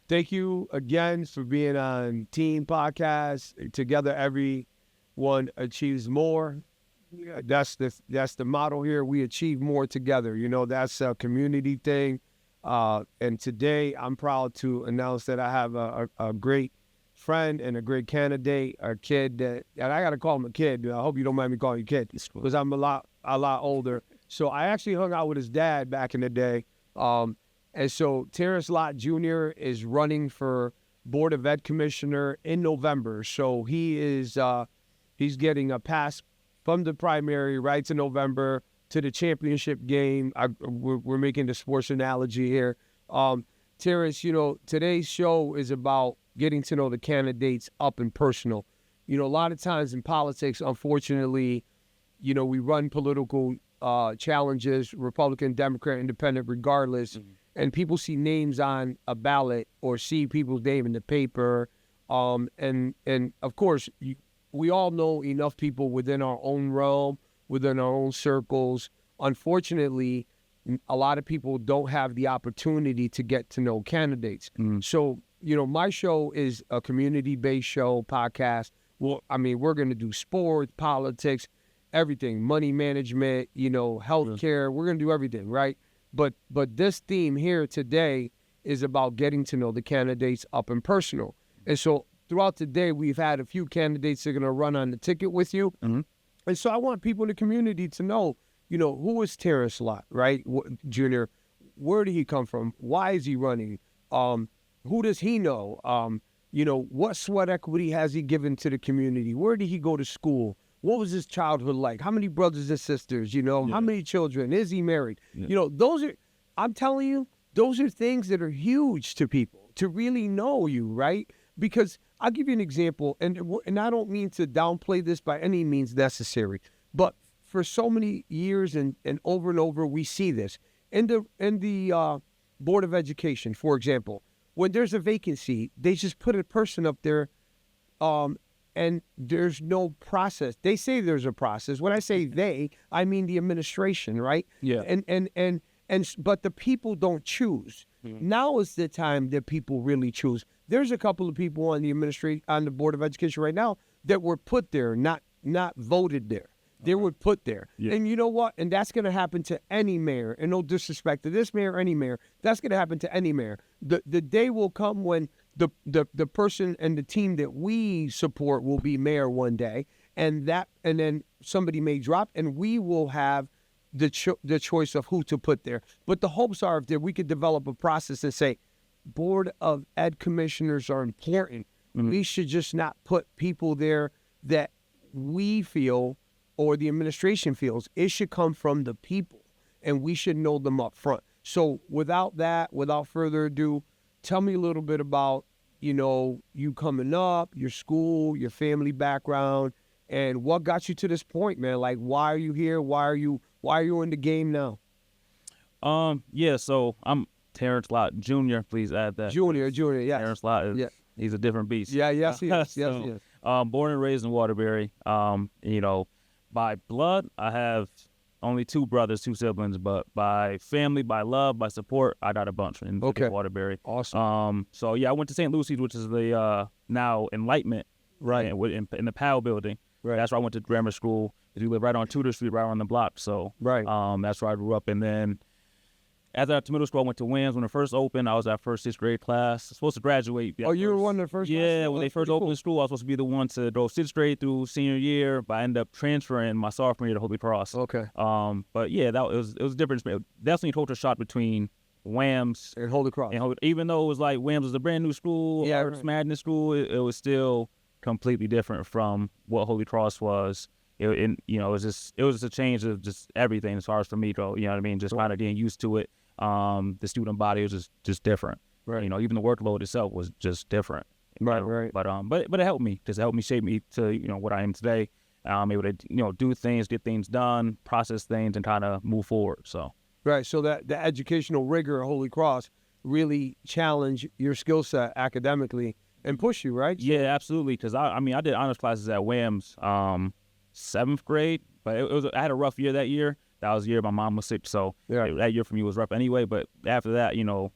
Thank you again for being on Team Podcast. Together, everyone achieves more. Yeah, that's the motto here. We achieve more together. You know, that's a community thing. And today, I'm proud to announce that I have a great friend and a great candidate, a kid that, and I got to call him a kid. I hope you don't mind me calling you kid because I'm a lot older. So I actually hung out with his dad back in the day. And so Terrence Lot Jr. is running for Board of Ed Commissioner in November. So he is he's getting a pass from the primary right to November to the championship game. We're making the sports analogy here. Terrence, you know, today's show is about getting to know the candidates up and personal. You know, a lot of times in politics, unfortunately, you know, we run political challenges, Republican, Democrat, Independent, regardless. Mm-hmm. And people see names on a ballot or see people's name in the paper. And of course, we all know enough people within our own realm, within our own circles. Unfortunately, a lot of people don't have the opportunity to get to know candidates. Mm. So, you know, my show is a community-based show, podcast. Well, I mean, we're going to do sports, politics, everything, money management, you know, healthcare. We're going to do everything, right? But this theme here today is about getting to know the candidates up and personal. And so throughout the day, we've had a few candidates that are going to run on the ticket with you. Mm-hmm. And so I want people in the community to know, you know, who is Terrence Lott, right, Jr.? Where did he come from? Why is he running? Who does he know? You know, what sweat equity has he given to the community? Where did he go to school? What was his childhood like? How many brothers and sisters, you know? Yeah. How many children? Is he married? Yeah. You know, I'm telling you, those are things that are huge to people, to really know you, right? Because I'll give you an example, and I don't mean to downplay this by any means necessary, but for so many years and over, we see this. In the Board of Education, for example, when there's a vacancy, they just put a person up there, and there's no process. They say there's a process. When I say they, I mean the administration, right? Yeah. But the people don't choose. Mm-hmm. Now is the time that people really choose. There's a couple of people on the Board of Education right now that were put there, not voted there. They were put there. Yeah. And you know what? And that's going to happen to any mayor. And no disrespect to this mayor or any mayor. That's going to happen to any mayor. The day will come when the person and the team that we support will be mayor one day, and then somebody may drop, and we will have the choice of who to put there. But the hopes are that we could develop a process and say, Board of Ed commissioners are important. Mm-hmm. We should just not put people there that we feel or the administration feels. It should come from the people, and we should know them up front. So without further ado, tell me a little bit about, you know, you coming up, your school, your family background, and what got you to this point, man. Like, why are you here? Why are you in the game now? Yeah, so I'm Terrence Lot Jr. Please add that. Junior, yes. Terrence Lot he's a different beast. Yeah, yes, he is. Yes, he is. Born and raised in Waterbury. You know, by blood, I have only two siblings, but by family, by love, by support, I got a bunch in Waterbury. Awesome. So yeah, I went to St. Lucy's, which is the now Enlightenment, right, in the Powell building. Right. That's where I went to grammar school. We live right on Tudor Street, right on the block. So right. That's where I grew up. And then as I got to middle school, I went to WAMS when it first opened. I was that first 6th grade class. I was supposed to graduate. Oh, you were one of the first? Yeah, when they first opened school, I was supposed to be the one to go 6th grade through senior year, but I ended up transferring my sophomore year to Holy Cross. Okay. But yeah, it was a difference. Definitely a culture shock between WAMS and Holy Cross. Even though it was like WAMS was a brand new school, Arts Madness school, it was still completely different from what Holy Cross was. It was just a change of just everything as far as for me go. You know what I mean? Just kind of getting used to it. The student body was just different. Right. You know, even the workload itself was just different. Right, right. But it helped me. Just helped me shape me to, you know, what I am today. I'm able to, you know, do things, get things done, process things, and kind of move forward. So. Right. So that the educational rigor at Holy Cross really challenged your skill set academically and push you, right? Yeah, absolutely. Because I did honors classes at WAMS 7th grade, but I had a rough year that year. That was the year my mom was sick, so that year for me was rough anyway. But after that, you know,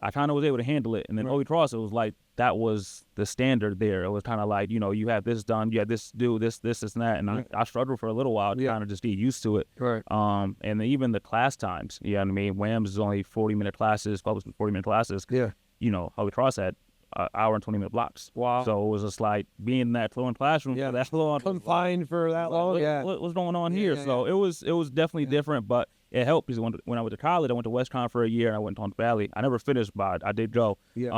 I kind of was able to handle it. And then Holy Cross, it was like that was the standard there. It was kind of like, you know, you have this done, you have this do, this, and that. And I struggled for a little while to kind of just get used to it. Right. And then even the class times, you know what I mean? WAMS is only 40-minute classes, published 40-minute classes. Yeah. You know, Holy Cross had an hour and 20-minute blocks. Wow. So it was just like being in that fluent classroom for that long. Confined for that long. What's going on here? So it was definitely different, but it helped because when I went to college, I went to WestConn for a year and I went to Hunt Valley. I never finished, but I did go. Yeah.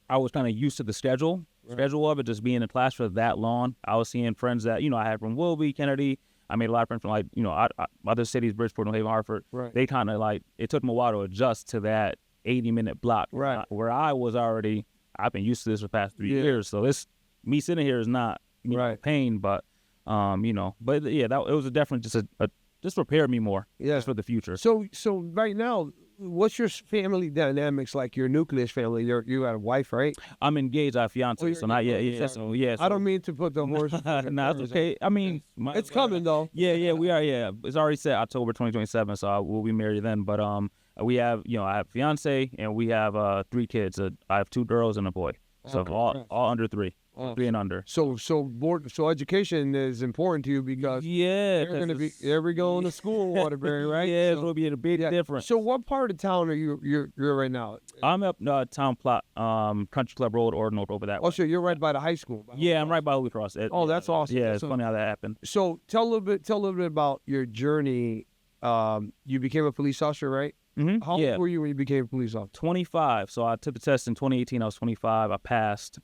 I was kind of used to the schedule of it, just being in class for that long. I was seeing friends that, you know, I had from Wilby, Kennedy. I made a lot of friends from, like, you know, other cities, Bridgeport, New Haven, Hartford. Right. They kind of like, it took them a while to adjust to that 80-minute block. Right. Where I was already, I've been used to this for the past 3 years. So me sitting here is not pain, but, you know, but yeah, it was definitely just just prepared me more just for the future. So right now, what's your family dynamics like? Your nucleus family? You got a wife, right? I'm engaged. I have a fiance, so not yet. Yeah. So I don't mean to put the horse. No, it's okay. I mean, it's coming though. Yeah, we are. Yeah, it's already set October 2027, so we'll be married then. But we have, you know, I have a fiance and we have 3 kids. I have 2 girls and a boy, so all under 3. 3 and under. So education is important to you because they're going to be every going to school in Waterbury, right? Yeah, so it'll be a big difference. So what part of town are you're right now? I'm up Town Plot, Country Club Road, Ordinal, over that way. Oh, so you're right by the high school. I'm right by Holy Cross. That's awesome. Yeah, it's funny how that happened. So tell a little bit about your journey. You became a police officer, right? Mm-hmm. How old were you when you became a police officer? 25. So I took the test in 2018. I was 25. I passed.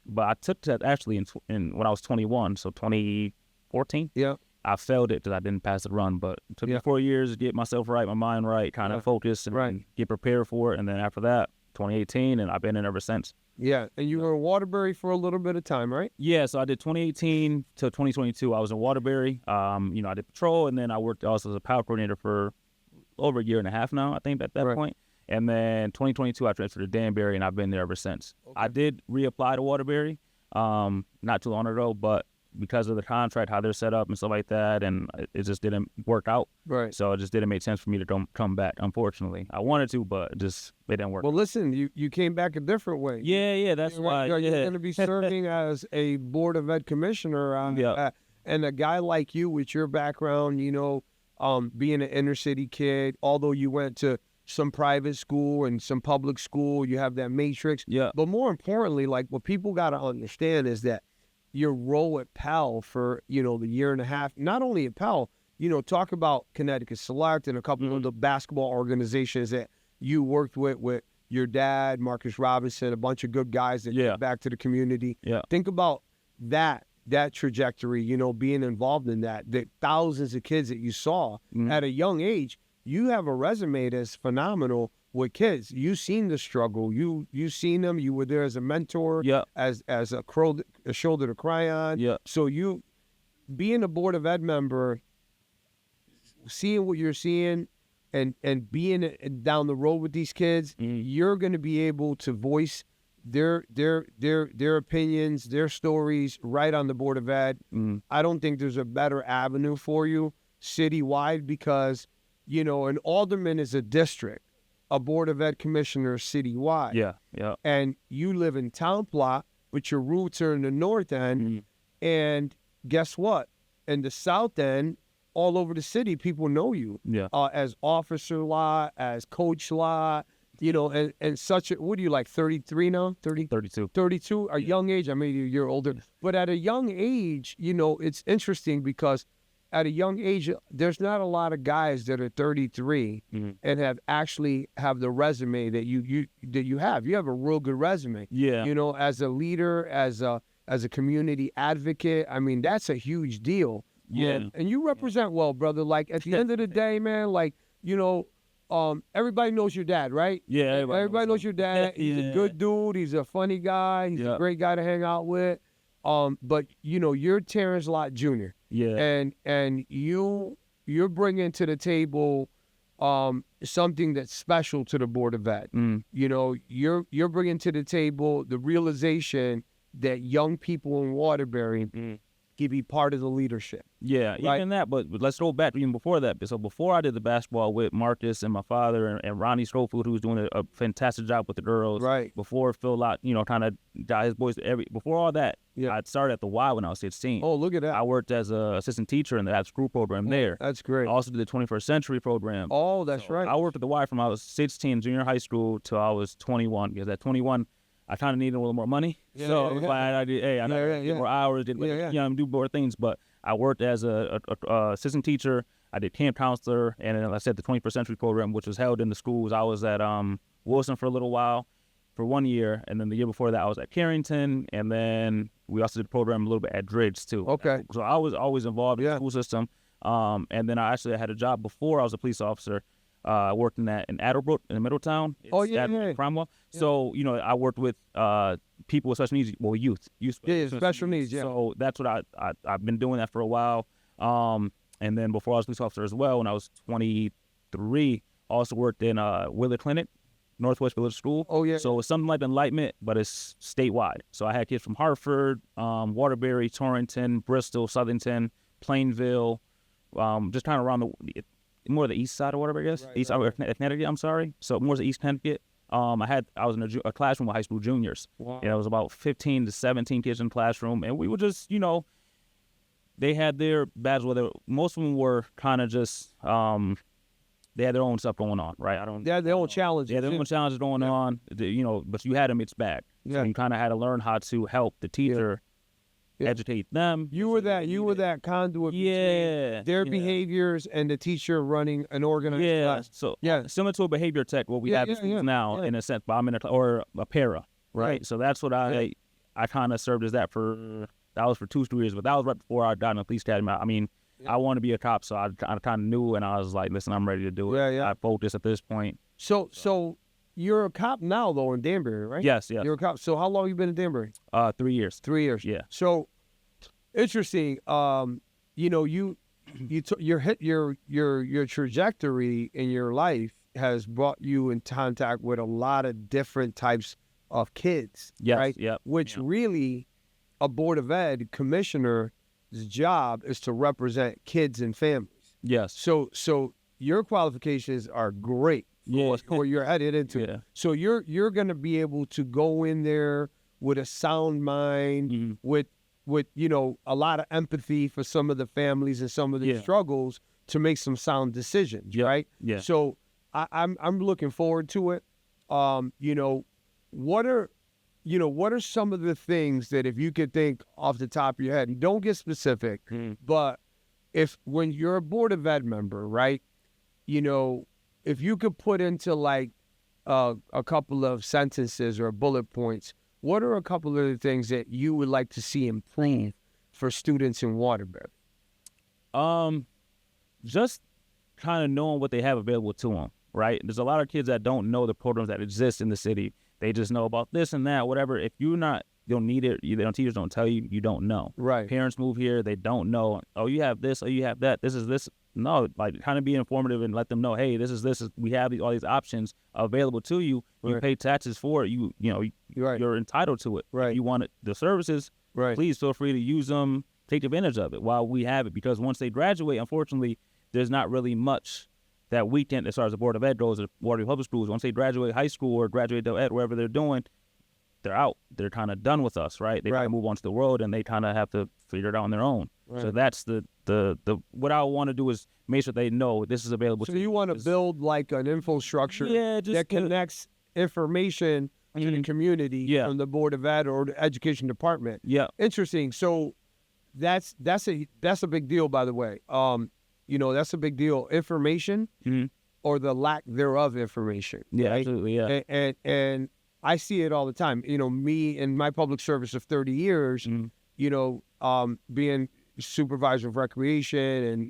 But I took that actually in when I was 21, so 2014. Yeah. I failed it because I didn't pass the run, but it took me 4 years to get myself right, my mind right, kind of focused and get prepared for it. And then after that, 2018, and I've been in ever since. Yeah, and you were in Waterbury for a little bit of time, right? Yeah, so I did 2018 to 2022. I was in Waterbury. You know, I did patrol, and then I worked also as a power coordinator for over a year and a half now, I think, at that point. And then 2022, I transferred to Danbury, and I've been there ever since. Okay. I did reapply to Waterbury not too long ago, but because of the contract, how they're set up and stuff like that, and it just didn't work out. Right. So it just didn't make sense for me to come back, unfortunately. I wanted to, but it didn't work. Well, listen, you came back a different way. Yeah, that's why. You're going to be serving as a Board of Ed commissioner. And a guy like you with your background, you know, being an inner city kid, although you went to some private school and some public school, you have that matrix. Yeah. But more importantly, like what people got to understand is that your role at PAL for, you know, the year and a half, not only at PAL, you know, talk about Connecticut Select and a couple of the basketball organizations that you worked with your dad, Marcus Robinson, a bunch of good guys that give back to the community. Yeah. Think about that trajectory, you know, being involved in that, the thousands of kids that you saw at a young age. You have a resume that's phenomenal with kids. You've seen the struggle. You've seen them. You were there as a mentor, as a shoulder to cry on. Yeah. So you, being a Board of Ed member, seeing what you're seeing, and being down the road with these kids, you're going to be able to voice their opinions, their stories right on the Board of Ed. I don't think there's a better avenue for you citywide because, you know, an alderman is a district, a Board of Ed commissioner citywide. Yeah. And you live in Town Plot, but your roots are in the north end. And guess what? In the south end, all over the city, people know you as Officer Lot, as Coach Lot, you know, and such a, what are you, like 33 now? 32. 32, a young age. I mean, you're older. But at a young age, you know, it's interesting because at a young age, there's not a lot of guys that are 33 and have the resume that you have. You have a real good resume. Yeah. You know, as a leader, as a community advocate, I mean, that's a huge deal. Yeah. And you represent well, brother. Like at the end of the day, man, like, you know, everybody knows your dad, right? Yeah. Everybody knows your dad. He's a good dude. He's a funny guy. He's a great guy to hang out with. But you know, you're Terrence Lot Jr. Yeah. And you're bringing to the table something that's special to the Board of Ed. You know, you're bringing to the table the realization that young people in Waterbury could be part of the leadership. Yeah, right? even that, but let's go back even before that. So before I did the basketball with Marcus and my father and Ronnie Scrofford, who was doing a fantastic job with the girls. Right. Before Phil Lott, kind of got his boys before all that, I started at the Y when I was 16. Oh, look at that. I worked as an assistant teacher in the after-school program there. That's great. I also did the 21st Century program. Oh, that's right. I worked at the Y from I was 16, junior high school, till I was 21, because at 21, I kind of needed a little more money. I did, I did more hours, did do more things. But I worked as a assistant teacher. I did camp counselor, and then, like I said, the 21st Century program, which was held in the schools. I was at Wilson for a little while, for 1 year, and then the year before that, I was at Carrington, and then we also did the program a little bit at Driggs too. Okay. So I was always involved in the school system. And then I had a job before I was a police officer. Working in Adelbrook in Middletown. Cromwell. Yeah. So, I worked with people with special needs, youth. Special needs, yeah. So that's what I've been doing that for a while. And then before I was a police officer as well, when I was 23, I also worked in Willard Clinic, Northwest Village School. Oh, yeah. So it's something like Enlightenment, but it's statewide. So I had kids from Hartford, Waterbury, Torrington, Bristol, Southington, Plainville, just kind of around more the east side of Waterbury, I guess. East side of Connecticut, I'm sorry. So more the East Connecticut. I was in a classroom with high school juniors. Wow. It was about 15 to 17 kids in the classroom, and we were just, they had their battles. Most of them were kind of just, they had their own stuff going on, right? They had their own challenges. Yeah, their own challenges going on. But you had a mixed bag. Yeah. So you kind of had to learn how to help the teacher. Yeah. Educate them. You were that conduit between their behaviors and the teacher running an organized class. So similar to a behavior tech, what we have now in a sense, but I'm in or a para, right? So that's what I kind of served as that was for 2 years, but that was right before I got in the police academy. I mean, I want to be a cop, so I kind of knew, and I was like, listen, I'm ready to do it. I focused at this point. So you're a cop now, though, in Danbury, right? Yes. You're a cop. So how long have you been in Danbury? 3 years. 3 years. Yeah. So interesting. Your trajectory in your life has brought you in contact with a lot of different types of kids. Yes. Right. Yep. Which really, a Board of Ed commissioner's job is to represent kids and families. Yes. So your qualifications are great. Where you're headed into. Yeah. So you're going to be able to go in there with a sound mind, with a lot of empathy for some of the families and some of the struggles to make some sound decisions, right? Yeah. So I'm looking forward to it. What are some of the things that, if you could think off the top of your head, and don't get specific, but when you're a Board of Ed member, right? If you could put into like a couple of sentences or bullet points, what are a couple of the things that you would like to see improve for students in Waterbury? Just kind of knowing what they have available to them, right? There's a lot of kids that don't know the programs that exist in the city. They just know about this and that, whatever. If you don't need it, teachers don't tell you, you don't know. Right. Parents move here, they don't know. Oh, you have this, oh, you have that. This is this. No, like kind of be informative and let them know, hey, this is we have all these options available to you. You pay taxes for it. You're entitled to it. Right. If you want the services, please feel free to use them. Take advantage of it while we have it, because once they graduate, unfortunately, there's not really much that we can, as far as the Board of Ed goes, or Waterbury Public Schools. Once they graduate high school or graduate ed, wherever they're doing, they're out. They're kind of done with us, right? They kind of move on to the world, and they kind of have to figure it out on their own. Right. So that's the what I want to do is make sure they know this is available. So you want to build like an infrastructure that connects information to the community from the Board of Ed or the Education Department. Yeah. Interesting. So that's a big deal, by the way. That's a big deal. Information or the lack thereof information. Yeah, right? absolutely. Yeah. And I see it all the time. Me in my public service of 30 years, being supervisor of recreation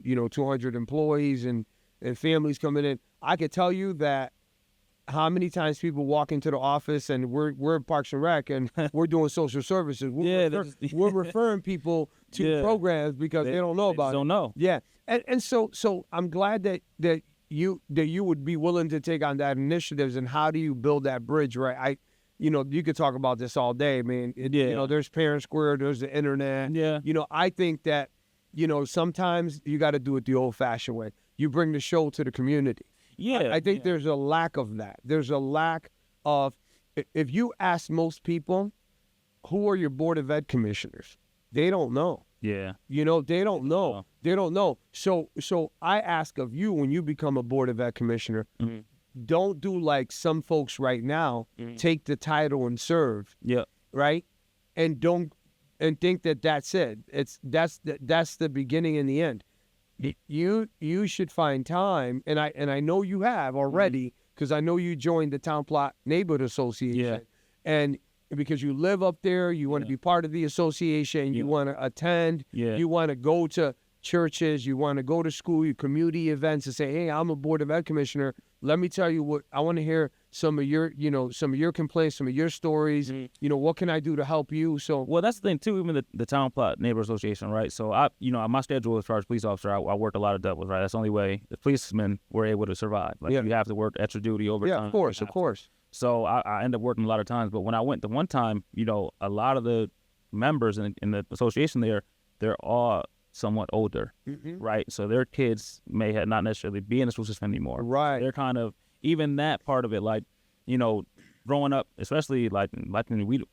and, 200 employees and families coming in, I could tell you that how many times people walk into the office and we're Parks and Rec and we're doing social services. We're referring people to programs because they don't know about it. Don't know. Yeah. And so I'm glad that you would be willing to take on that initiatives, and how do you build that bridge, right? you know, you could talk about this all day, man. You know, there's Parent Square, there's the internet. Yeah. You know, I think that, you know, sometimes you got to do it the old-fashioned way. You bring the show to the community. Yeah. I think there's a lack of that. There's a lack of, if you ask most people, who are your Board of Ed commissioners? They don't know. Yeah. You know, they don't know. They don't know. So I ask of you, when you become a Board of Ed commissioner, don't do like some folks right now, take the title and serve. Yeah. Right? And think that that's it. That's the beginning and the end. You should find time, and I know you have already, because I know you joined the Town Plot Neighborhood Association, and because you live up there, you want to be part of the association, you want to attend, you want to go to churches, you want to go to school, your community events, and say, hey, I'm a Board of Ed commissioner. Let me tell you what I want to hear. Some of your complaints, some of your stories. You know, what can I do to help you? So, well, that's the thing too. Even the Town Plot Neighborhood Association, right? So my schedule as far as police officer, I work a lot of doubles, right? That's the only way the policemen were able to survive. Like you have to work extra duty overtime. Yeah, of course. So I end up working a lot of times. But when I went the one time, you know, a lot of the members in the association they're all somewhat older, right? So their kids may not necessarily be in the school system anymore. Right. They're kind of, even that part of it, like, you know, growing up, especially like black community,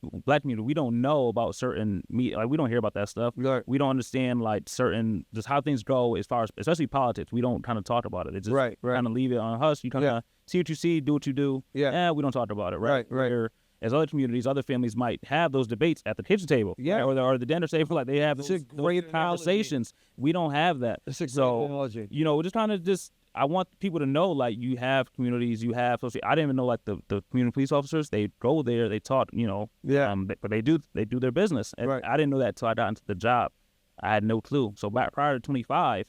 we don't know about certain like we don't hear about that stuff. Right. We don't understand like certain just how things go as far as especially politics. We don't kind of talk about it. It's just kind of leave it on hush. You kind of see what you see, do what you do. Yeah. We don't talk about it. Right. Right. As other communities, other families might have those debates at the kitchen table, or the dinner table, like they have those conversations. We don't have that. That's a great analogy. You know, just kind of I want people to know, like, you have communities, you have social. I didn't even know, like, the community police officers, they go there, they talk, you know, but they do their business. And I didn't know that until I got into the job. I had no clue. So back prior to 25,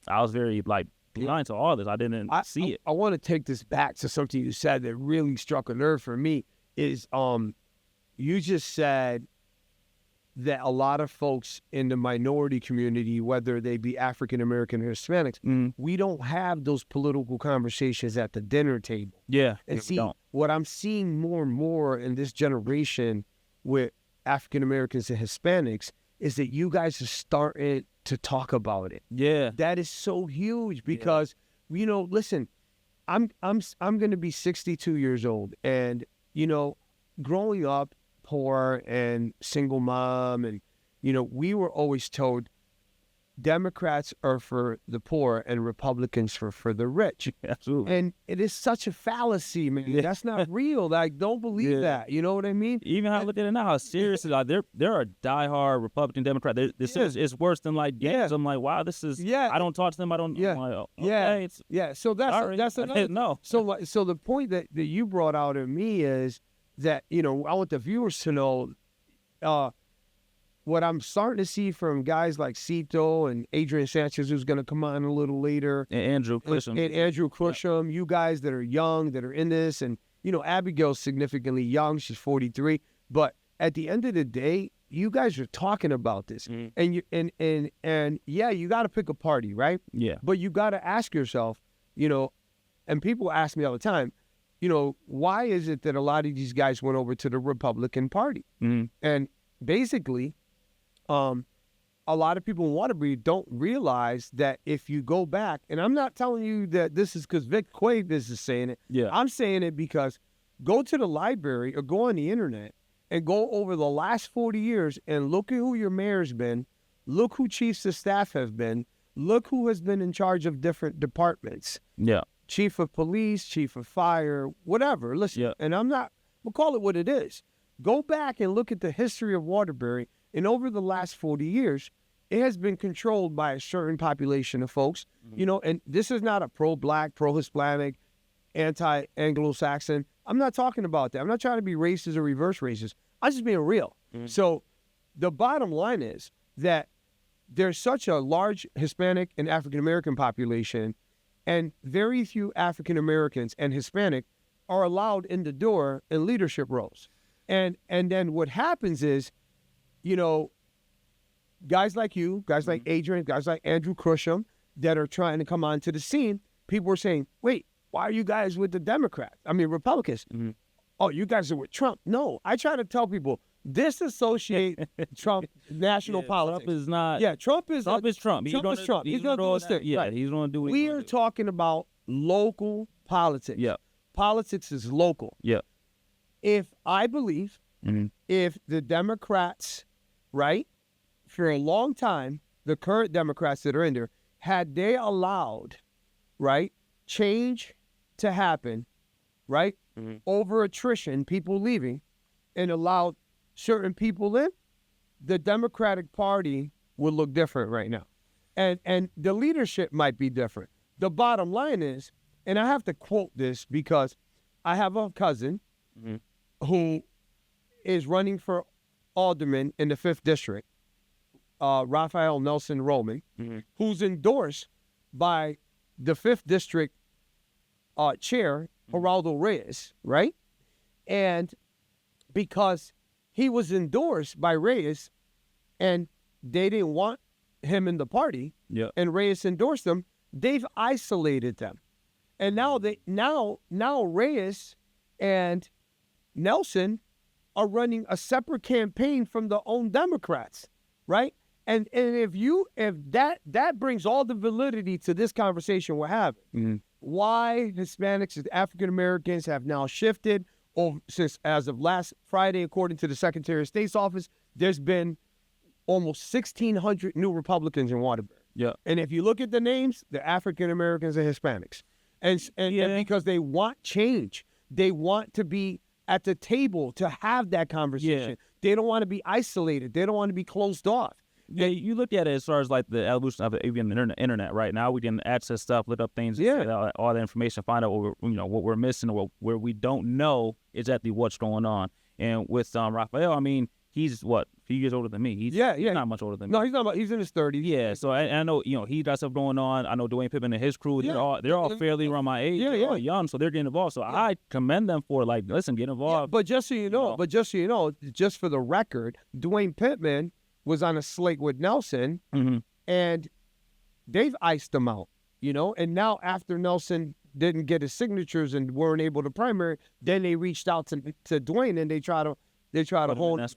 I was very, like, blind to all this. I didn't see it. I want to take this back to something you said that really struck a nerve for me. Is you just said that a lot of folks in the minority community, whether they be African American or Hispanics, we don't have those political conversations at the dinner table. Yeah, and see, what I'm seeing more and more in this generation with African Americans and Hispanics is that you guys are starting to talk about it. Yeah, that is so huge because you know, listen, I'm going to be 62 years old, and you know, growing up poor and single mom, and, you know, we were always told Democrats are for the poor and Republicans for the rich. Absolutely. And it is such a fallacy, man. That's not real. Like, don't believe that. You know what I mean? Even how I look at it now, how seriously, like, they're a diehard Republican Democrat. This is worse than, like, gangs. I'm like, wow, this is, I don't talk to them. I don't, I'm like, okay, So that's another. No. So the point that you brought out of me is that, you know, I want the viewers to know, what I'm starting to see from guys like Cito and Adrian Sanchez, who's going to come on a little later. And Andrew Cusham. And Andrew Cusham, you guys that are young, that are in this. And, you know, Abigail's significantly young. She's 43. But at the end of the day, you guys are talking about this. And you got to pick a party, right? Yeah. But you got to ask yourself, you know, and people ask me all the time, you know, why is it that a lot of these guys went over to the Republican Party? And basically, a lot of people in Waterbury don't realize that if you go back, and I'm not telling you that this is because Vic Cuevas is saying it. Yeah. I'm saying it because go to the library or go on the internet and go over the last 40 years and look at who your mayor's been, look who chiefs of staff have been, look who has been in charge of different departments. Yeah. Chief of police, chief of fire, whatever. Listen, and we'll call it what it is. Go back and look at the history of Waterbury, and over the last 40 years, it has been controlled by a certain population of folks, you know, and this is not a pro-Black, pro-Hispanic, anti-Anglo-Saxon. I'm not talking about that. I'm not trying to be racist or reverse racist. I'm just being real. So the bottom line is that there's such a large Hispanic and African-American population, and very few African-Americans and Hispanic are allowed in the door in leadership roles. And then what happens is, you know, guys like you, guys like Adrian, guys like Andrew Cusham that are trying to come onto the scene, people are saying, wait, why are you guys with the Democrats? I mean, Republicans. oh, you guys are with Trump. No, I try to tell people, disassociate Trump national politics. Trump is not. Yeah, Trump is Trump. Trump is Trump. He's going to do his thing. Yeah, right. he's going to do what We are talking about local politics. Yeah. Politics is local. Yeah. If I believe, if the Democrats, right, for a long time, the current Democrats that are in there, had they allowed, right, change to happen, right, over attrition, people leaving, and allowed certain people in, the Democratic Party would look different right now. And the leadership might be different. The bottom line is, and I have to quote this because I have a cousin who is running for alderman in the 5th District, Raphael Nelson Roman, who's endorsed by the 5th District chair, Geraldo Reyes, right? And because he was endorsed by Reyes and they didn't want him in the party, and Reyes endorsed them, they've isolated them. And now Reyes and Nelson are running a separate campaign from their own Democrats, right? And if that brings all the validity to this conversation we're having, why Hispanics and African Americans have now shifted since as of last Friday, according to the Secretary of State's office, there's been almost 1,600 new Republicans in Waterbury. Yeah. And if you look at the names, they're African Americans and Hispanics. And because they want change, they want to be at the table to have that conversation. Yeah. They don't want to be isolated. They don't want to be closed off. Yeah, you look at it as far as like the evolution of even the internet. Right now, we can access stuff, look up things, all the information, find out what we're missing, or where we don't know exactly what's going on. And with Raphael, I mean, he's what, a few years older than me. He's not much older than me. No, he's not. He's in his 30s. Yeah, so I know he got stuff going on. I know Dwayne Pippen and his crew. They're all fairly around my age. They're all young, so they're getting involved. So I commend them for listen, get involved. Yeah, but just so you know, just for the record, Dwayne Pittman was on a slate with Nelson, and they've iced him out, and now after Nelson didn't get his signatures and weren't able to primary, then they reached out to Dwayne and they try to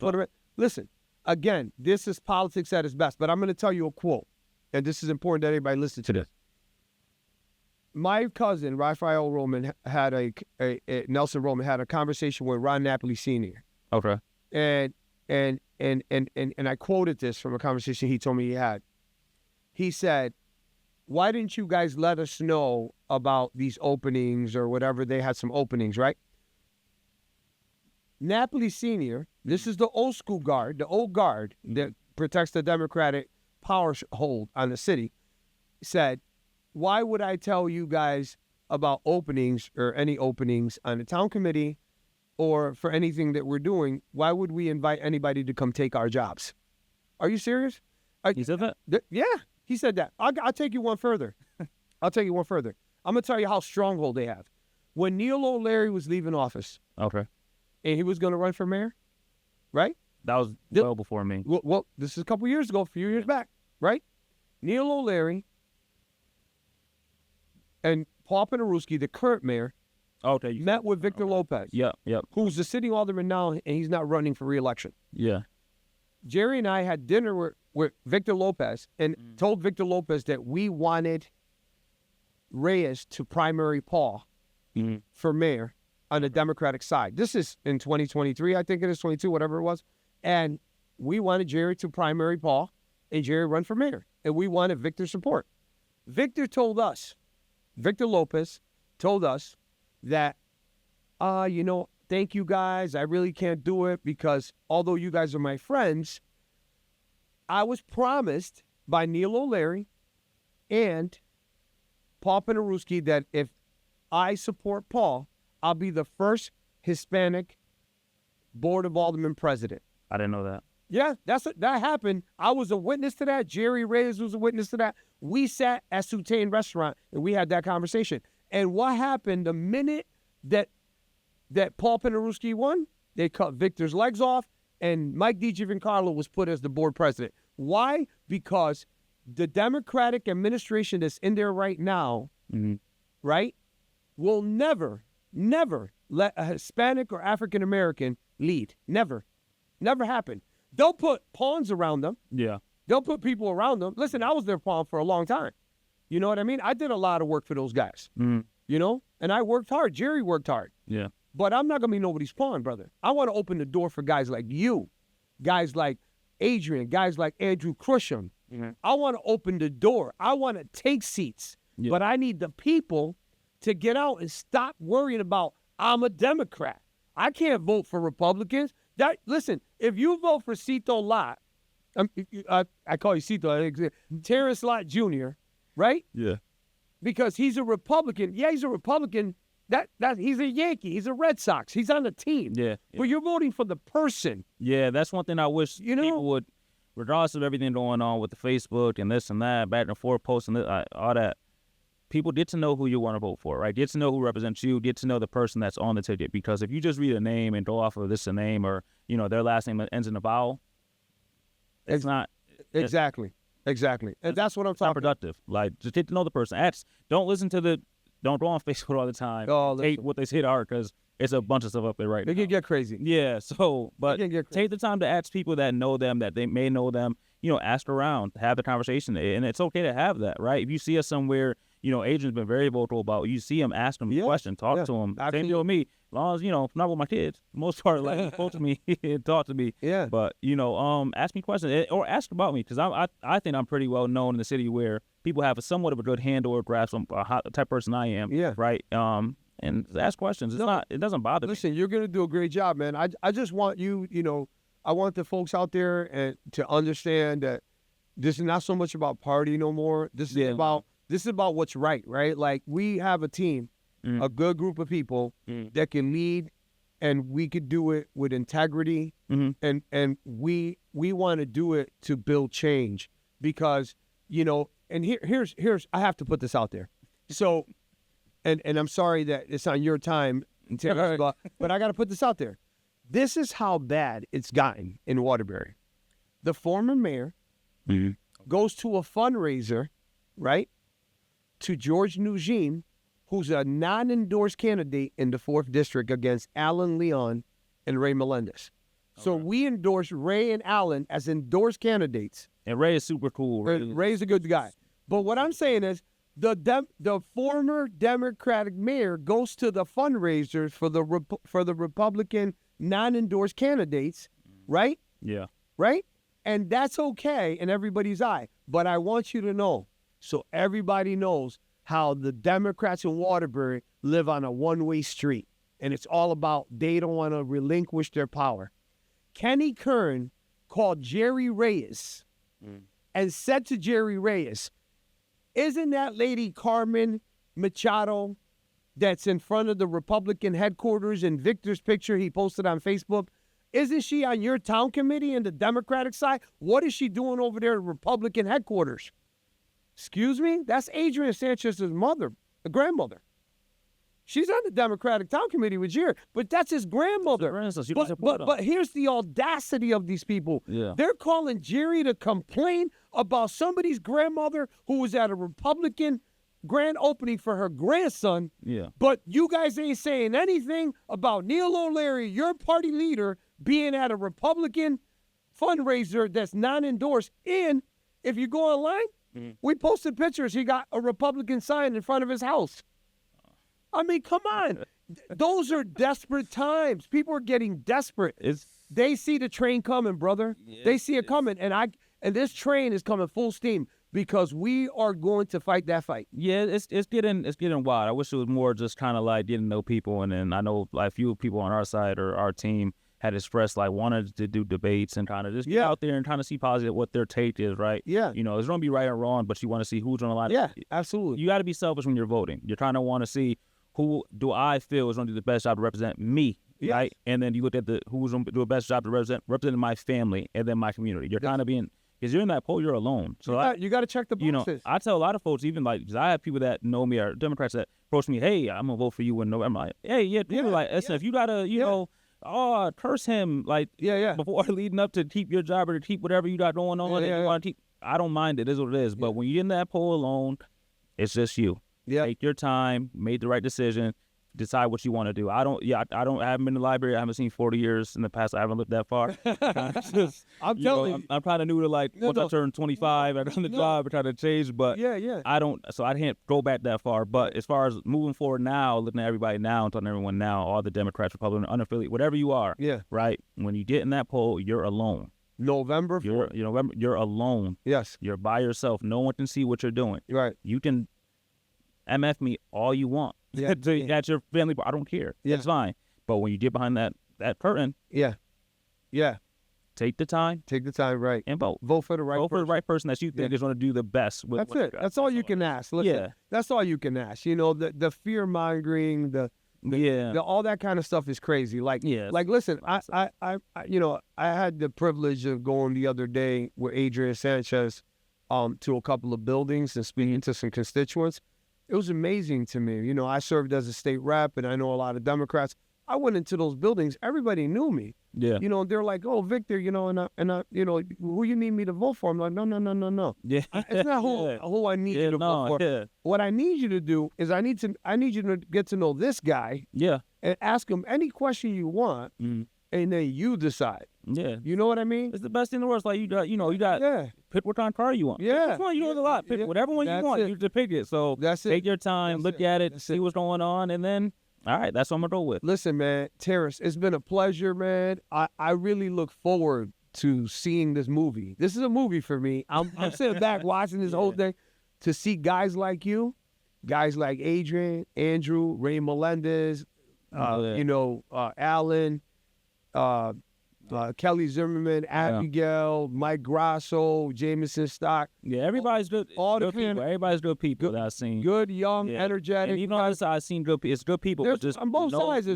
put him in. Listen, again, this is politics at its best, but I'm going to tell you a quote, and this is important that everybody listen to this. My cousin, Raphael Roman, had Nelson Roman had a conversation with Ron Napoli Sr. Okay. And I quoted this from a conversation he told me he had. He said, why didn't you guys let us know about these openings or whatever? They had some openings, right? Napoli Sr., this is the old school guard, the old guard that protects the Democratic power hold on the city, said, why would I tell you guys about openings or any openings on the town committee or for anything that we're doing? Why would we invite anybody to come take our jobs? Are you serious? He said that? Yeah, he said that. I'll take you one further. I'm going to tell you how stronghold they have. When Neil O'Leary was leaving office, okay, and he was going to run for mayor, right? That was well before me. Well, this is a couple years ago, a few years back, right? Neil O'Leary and Paul Penarewski, the current mayor, met with Victor Lopez. Yeah. Who's the city alderman now, and he's not running for re-election. Yeah. Jerry and I had dinner with Victor Lopez and told Victor Lopez that we wanted Reyes to primary Paul for mayor on the Democratic side. This is in 2023, I think it is 22, whatever it was. And we wanted Jerry to primary Paul and Jerry run for mayor. And we wanted Victor's support. Victor Lopez told us that, thank you guys. I really can't do it because although you guys are my friends, I was promised by Neil O'Leary and Paul Penarewski that if I support Paul, I'll be the first Hispanic Board of Aldermen president. I didn't know that. Yeah, that happened. I was a witness to that. Jerry Reyes was a witness to that. We sat at Soutane Restaurant and we had that conversation. And what happened the minute that Paul Penarewski won, they cut Victor's legs off and Mike DiGiancarlo was put as the board president. Why? Because the Democratic administration that's in there right now, right, will never let a Hispanic or African American lead. Never happened. They'll put pawns around them. Yeah. They'll put people around them. Listen, I was their pawn for a long time. You know what I mean? I did a lot of work for those guys. You know, and I worked hard. Jerry worked hard. Yeah. But I'm not gonna be nobody's pawn, brother. I want to open the door for guys like you, guys like Adrian, guys like Andrew Crusham. I want to open the door. I want to take seats. Yeah. But I need the people to get out and stop worrying about, I'm a Democrat. I can't vote for Republicans. Listen, if you vote for Cito Lott, I call you Cito, Terrence Lot Jr., right? Yeah. Because he's a Republican. Yeah, he's a Republican. That he's a Yankee. He's a Red Sox. He's on the team. Yeah. But you're voting for the person. Yeah, that's one thing I wish people would, regardless of everything going on with the Facebook and this and that, back and forth posting, all that. People get to know who you want to vote for, right? Get to know who represents you. Get to know the person that's on the ticket. Because if you just read a name and go off of this a name or, their last name ends in a vowel, it's not. Exactly. And that's what I'm talking about. Productive. Like, just get to know the person. Don't listen to don't go on Facebook all the time. Hate what they say to art because it's a bunch of stuff up there right now. They can get crazy. Yeah, but take the time to ask people that know them, that they may know them, ask around, have the conversation. And it's okay to have that, right? If you see us somewhere, Adrian's been very vocal about, you see him, ask him a question, talk to him. Absolutely. Same deal with me. As long as, not with my kids, for the most part, like, talk to me and talk to me. Yeah. But, ask me questions or ask about me because I think I'm pretty well known in the city where people have somewhat of a good handle or grasp on the type of person I am. Yeah. Right. And ask questions. It doesn't bother me. Listen, you're going to do a great job, man. I just want you, I want the folks out there and to understand that this is not so much about party no more. This is about what's right? Like, we have a team, a good group of people that can lead, and we could do it with integrity, and we want to do it to build change because, and here's I have to put this out there. So, and I'm sorry that it's on your time, but I got to put this out there. This is how bad it's gotten in Waterbury. The former mayor goes to a fundraiser, right, to George Nugent, who's a non-endorsed candidate in the 4th District against Alan Leon and Ray Melendez. So we endorse Ray and Alan as endorsed candidates. And Ray is super cool. Ray's a good guy. But what I'm saying is the former Democratic mayor goes to the fundraisers for the Republican non-endorsed candidates, right? Yeah. Right? And that's okay in everybody's eye. But I want you to know, so everybody knows how the Democrats in Waterbury live on a one-way street. And it's all about they don't want to relinquish their power. Kenny Kern called Jerry Reyes and said to Jerry Reyes, isn't that lady Carmen Machado that's in front of the Republican headquarters in Victor's picture he posted on Facebook? Isn't she on your town committee in the Democratic side? What is she doing over there at Republican headquarters? Excuse me? That's Adrian Sanchez's mother, the grandmother. She's on the Democratic town committee with Jerry, but that's his grandmother. But here's the audacity of these people. Yeah. They're calling Jerry to complain about somebody's grandmother who was at a Republican grand opening for her grandson. Yeah. But you guys ain't saying anything about Neil O'Leary, your party leader, being at a Republican fundraiser that's non-endorsed. And if you go online, we posted pictures. He got a Republican sign in front of his house. I mean, come on. Those are desperate times. People are getting desperate. They see the train coming, brother. Yeah, they see it coming, and this train is coming full steam because we are going to fight that fight. Yeah, it's getting wild. I wish it was more just kind of like getting to know people, and then I know like a few people on our side or our team had expressed like wanted to do debates and kind of just get out there and kind of see positive what their take is, right? Yeah. It's going to be right or wrong, but you want to see who's on the line. Yeah, absolutely. You got to be selfish when you're voting. You're trying to want to see who do I feel is going to do the best job to represent me, right? And then you look at who's going to do the best job to represent my family and then my community. You're kind of being, because you're in that poll, you're alone. So you got to check the boxes. I tell a lot of folks, even like, because I have people that know me are Democrats that approach me, hey, I'm going to vote for you in November. I'm like, hey, people like, listen, if you got to, curse him, like, before leading up to keep your job or to keep whatever you got going on, you want to keep, I don't mind it is what it is. But when you're in that poll alone, it's just you. Yeah. Take your time, made the right decision, decide what you want to do. I haven't been to the library. I haven't seen 40 years in the past. I haven't lived that far. I'm telling you. I'm kind of new to once I turn 25, I done the job, I try to change, but I can't go back that far. But as far as moving forward now, looking at everybody now, and talking to everyone now, all the Democrats, Republicans, unaffiliated, whatever you are, right? When you get in that poll, you're alone. November 4th. You're alone. Yes. You're by yourself. No one can see what you're doing. Right. You can MF me all you want. Yeah. That's your family. I don't care. Yeah. It's fine. But when you get behind that curtain, take the time. Take the time, right. And vote. Vote for the right person. Vote for the right person that you think is going to do the best. That's it. That's all you can ask. Listen, that's all you can ask. You know, the fear-mongering, all that kind of stuff is crazy. Like listen, I had the privilege of going the other day with Adrian Sanchez to a couple of buildings and speaking to some constituents. It was amazing to me. You know, I served as a state rep, and I know a lot of Democrats. I went into those buildings. Everybody knew me. Yeah. You know, they're like, "Oh, Victor, you know," and I, you know, who you need me to vote for? I'm like, no. Yeah. It's not who I need you to vote for. Yeah. What I need you to do is I need you to get to know this guy. Yeah. And ask him any question you want, and then you decide. Yeah. You know what I mean? It's the best thing in the world. It's like you got pick what kind of car you want. Yeah. Pick which one you want a lot. Pick whatever one you want. You just pick it. So take your time, look at it, see what's going on, and then all right, that's what I'm gonna go with. Listen, man, Terrence, it's been a pleasure, man. I really look forward to seeing this movie. This is a movie for me. I'm sitting back watching this whole thing to see guys like you, guys like Adrian, Andrew, Ray Melendez, Alan, Kelly Zimmerman, Abigail, Mike Grasso, Jameson Stock. Yeah, everybody's good. All the people. Everybody's good people that I've seen. Good, young, energetic. And even on the side, I've seen good people. It's good people. But just on both sides.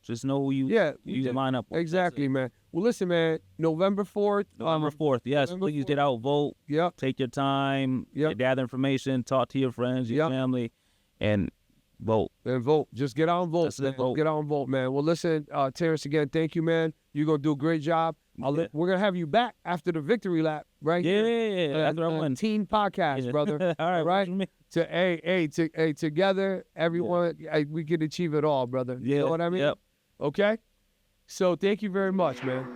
Just know who you line up with. Exactly, man. Well, listen, man. November 4th. November 4th. Yes, please get out, vote. Yep. Take your time. Yep. Gather information. Talk to your friends, your family, and vote. And vote. Just get out and vote. Vote. Get out and vote, man. Well, listen, Terrence, again, thank you, man. You're going to do a great job. We're going to have you back after the victory lap, right? Yeah. After I win. Team podcast, brother. All right. Together, everyone, we can achieve it all, brother. You know what I mean? Yep. Okay? So thank you very much, man.